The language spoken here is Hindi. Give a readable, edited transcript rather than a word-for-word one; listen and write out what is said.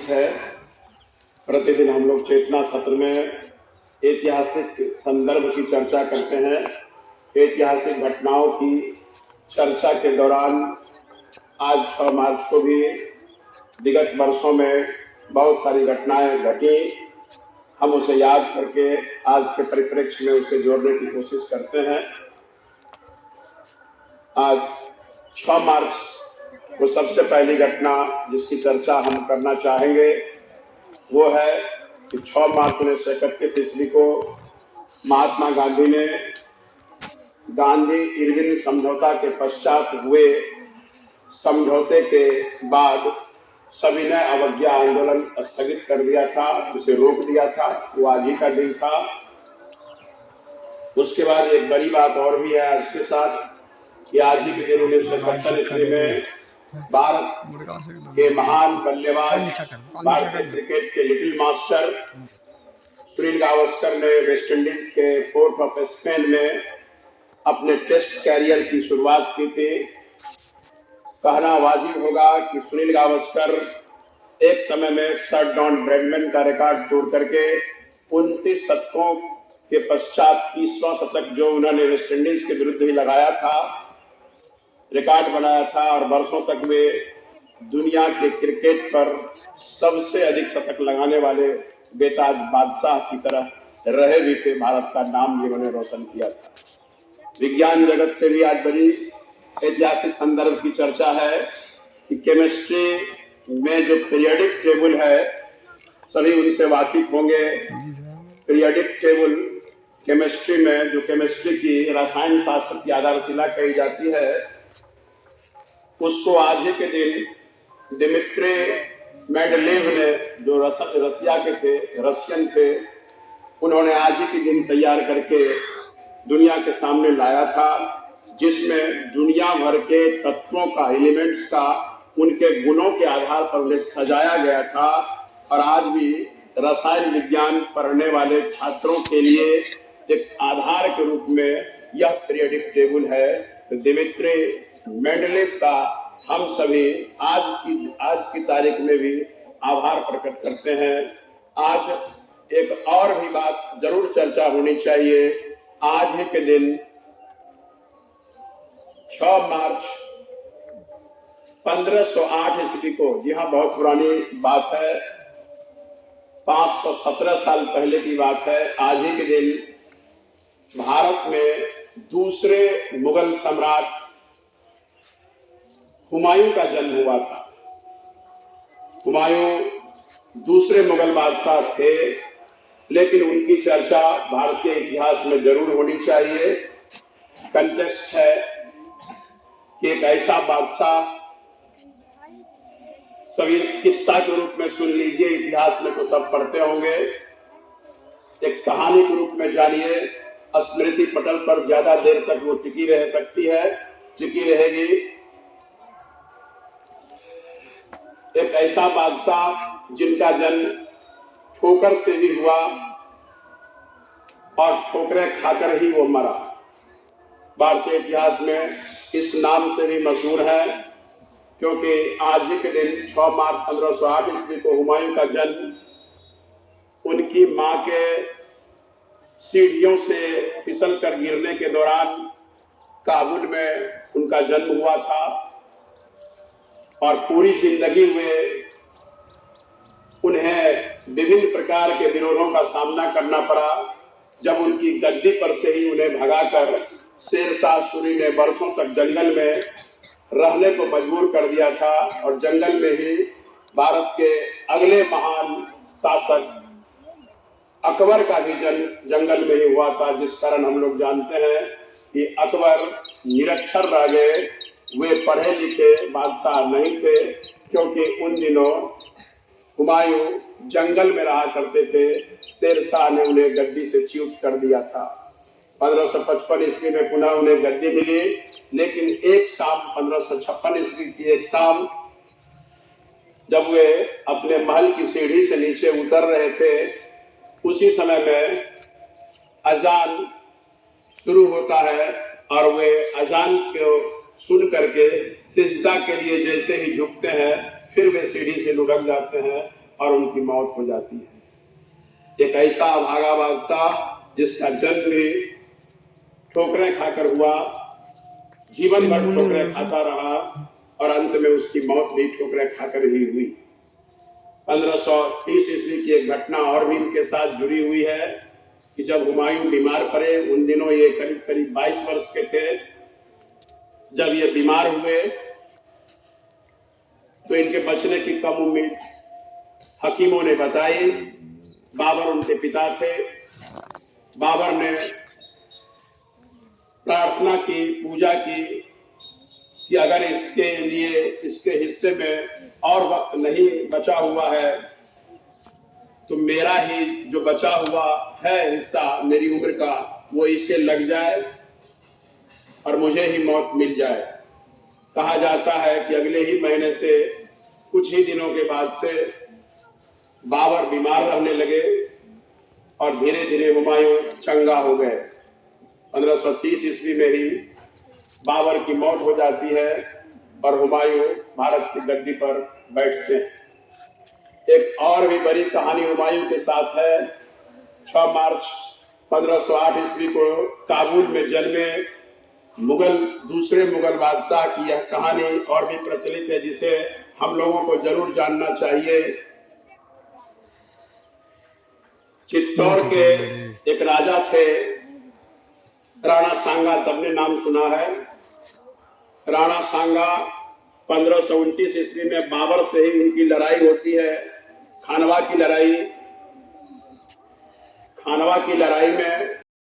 20 है। प्रतिदिन हम लोग चेतना सत्र में ऐतिहासिक संदर्भ की चर्चा करते हैं। ऐतिहासिक घटनाओं की चर्चा के दौरान आज 6 मार्च को भी विगत वर्षों में बहुत सारी घटनाएं घटी। हम उसे याद करके आज के परिप्रेक्ष्य में उसे जोड़ने की कोशिश करते हैं। आज 6 मार्च को सबसे पहली घटना जिसकी चर्चा हम करना चाहेंगे वो है कि 6 मार्च 1931 ईस्वी को महात्मा गांधी ने गांधी इरविन समझौता के पश्चात हुए समझौते के बाद सविनय अवज्ञा आंदोलन स्थगित कर दिया था, उसे रोक दिया था। वो आज ही का दिन था। उसके बाद एक बड़ी बात और भी है आज के साथ कि आज ही के दिन 1971 ईस्वी में भारत के महान बल्लेबाज, भारतीय क्रिकेट के लिटिल मास्टर सुनील गावस्कर ने वेस्ट इंडीज के पोर्ट ऑफ स्पेन में अपने टेस्ट कैरियर की शुरुआत की थी। कहना वाजिब होगा कि सुनील गावस्कर एक समय में सर डॉन ब्रैडमैन का रिकॉर्ड तोड़ करके 29 शतकों के पश्चात 30वां शतक जो उन्होंने वेस्ट इंडीज के विरुद्ध ही लगाया था, रिकॉर्ड बनाया था और वर्षों तक वे दुनिया के क्रिकेट पर सबसे अधिक शतक लगाने वाले बेताज बादशाह की तरह रहे भी थे। भारत का नाम जिन्होंने रोशन किया था। विज्ञान जगत से भी आज बड़ी ऐतिहासिक संदर्भ की चर्चा है कि केमिस्ट्री में जो पीरियोडिक टेबल है, सभी उनसे वाकिफ होंगे। पीरियोडिक टेबल केमिस्ट्री में जो केमिस्ट्री की रसायन शास्त्र की आधारशिला कही जाती है, उसको आज ही के दिन दिमित्री मेंडलीव ने, जो रसिया के थे, रशियन थे, उन्होंने आज ही के दिन तैयार करके दुनिया के सामने लाया था, जिसमें दुनिया भर के तत्वों का, एलिमेंट्स का, उनके गुणों के आधार पर उन्हें सजाया गया था। और आज भी रसायन विज्ञान पढ़ने वाले छात्रों के लिए एक आधार के रूप में यह पीरियोडिक टेबल है। तो दिमित्री मेंडलीव का हम सभी आज की तारीख में भी आभार प्रकट करते हैं। आज एक और भी बात जरूर चर्चा होनी चाहिए। आज ही के दिन 6 मार्च 1508 ईस्वी को, जी हाँ, बहुत पुरानी बात है, 517 साल पहले की बात है। आज ही के दिन भारत में दूसरे मुगल सम्राट हुमायूं का जन्म हुआ था। हुमायूं दूसरे मुगल बादशाह थे, लेकिन उनकी चर्चा भारतीय इतिहास में जरूर होनी चाहिए। कंटेक्स्ट है कि एक ऐसा बादशाह, सभी किस्सा के रूप में सुन लीजिए, इतिहास में तो सब पढ़ते होंगे, एक कहानी के रूप में जानिए। स्मृति पटल पर ज्यादा देर तक वो टिकी रह सकती है, टिकी रहेगी। एक ऐसा बादशाह जिनका जन्म ठोकर से भी हुआ और ठोकरें खाकर ही वो मरा। भारतीय इतिहास में इस नाम से भी मशहूर है, क्योंकि आज ही के दिन 6 मार्च 1508 ईस्वी को हुमायूं का जन्म उनकी मां के सीढ़ियों से फिसल कर गिरने के दौरान काबुल में उनका जन्म हुआ था। और पूरी जिंदगी में उन्हें विभिन्न प्रकार के विरोधों का सामना करना पड़ा। जब उनकी गद्दी पर से ही उन्हें भगाकर शेरशाह सूरी ने वर्षों तक जंगल में रहने को मजबूर कर दिया था। और जंगल में ही भारत के अगले महान शासक अकबर का भी जन्म जंगल में ही हुआ था, जिस कारण हम लोग जानते हैं कि अकबर निरक्षर रह गए। वे पढ़े लिखे बादशाह नहीं थे, क्योंकि उन दिनों हुमायूं जंगल में रहा करते थे। शेरशाह ने उन्हें गद्दी से च्युत कर दिया था। 1555 ईस्वी में पुनः उन्हें गद्दी मिली, लेकिन एक शाम 1556 ईस्वी की एक शाम, जब वे अपने महल की सीढ़ी से नीचे उतर रहे थे, उसी समय में अजान शुरू होता है और वे अजान को सुन करके सिजदा के लिए जैसे ही झुकते हैं, फिर वे सीढ़ी से लुढ़क जाते हैं। और उनकी मौत हो जाती है। एक ऐसा अभागा बादशाह जिसका जन्म भी ठोकरें खाकर हुआ, जीवन भर ठोकरें खाता रहा और अंत में उसकी मौत भी ठोकरें खाकर ही हुई। 1530 ईस्वी की एक घटना और भी इनके साथ जुड़ी हुई है कि जब हुमायूं बीमार पड़े, उन दिनों ये करीब करीब 22 वर्ष के थे। जब ये बीमार हुए तो इनके बचने की कम उम्मीद हकीमों ने बताई। बाबर उनके पिता थे। बाबर ने प्रार्थना की, पूजा की कि अगर इसके लिए, इसके हिस्से में और वक्त नहीं बचा हुआ है तो मेरा ही जो बचा हुआ है हिस्सा मेरी उम्र का, वो इसे लग जाए और मुझे ही मौत मिल जाए। कहा जाता है कि अगले ही महीने से कुछ ही दिनों के बाद से बाबर बीमार रहने लगे और धीरे धीरे हुमायूं चंगा हो गए। 1530 ईस्वी में ही बाबर की मौत हो जाती है और हुमायूं भारत की गद्दी पर बैठते हैं। एक और भी बड़ी कहानी हुमायूं के साथ है। 6 मार्च 1508 ईस्वी को काबुल में जन्मे दूसरे मुगल बादशाह की यह कहानी और भी प्रचलित है, जिसे हम लोगों को जरूर जानना चाहिए। चित्तौड़ के एक राजा थे, राणा सांगा, सबने नाम सुना है। राणा सांगा 1529 ईस्वी में बाबर से ही उनकी लड़ाई होती है, खानवा की लड़ाई। खानवा की लड़ाई में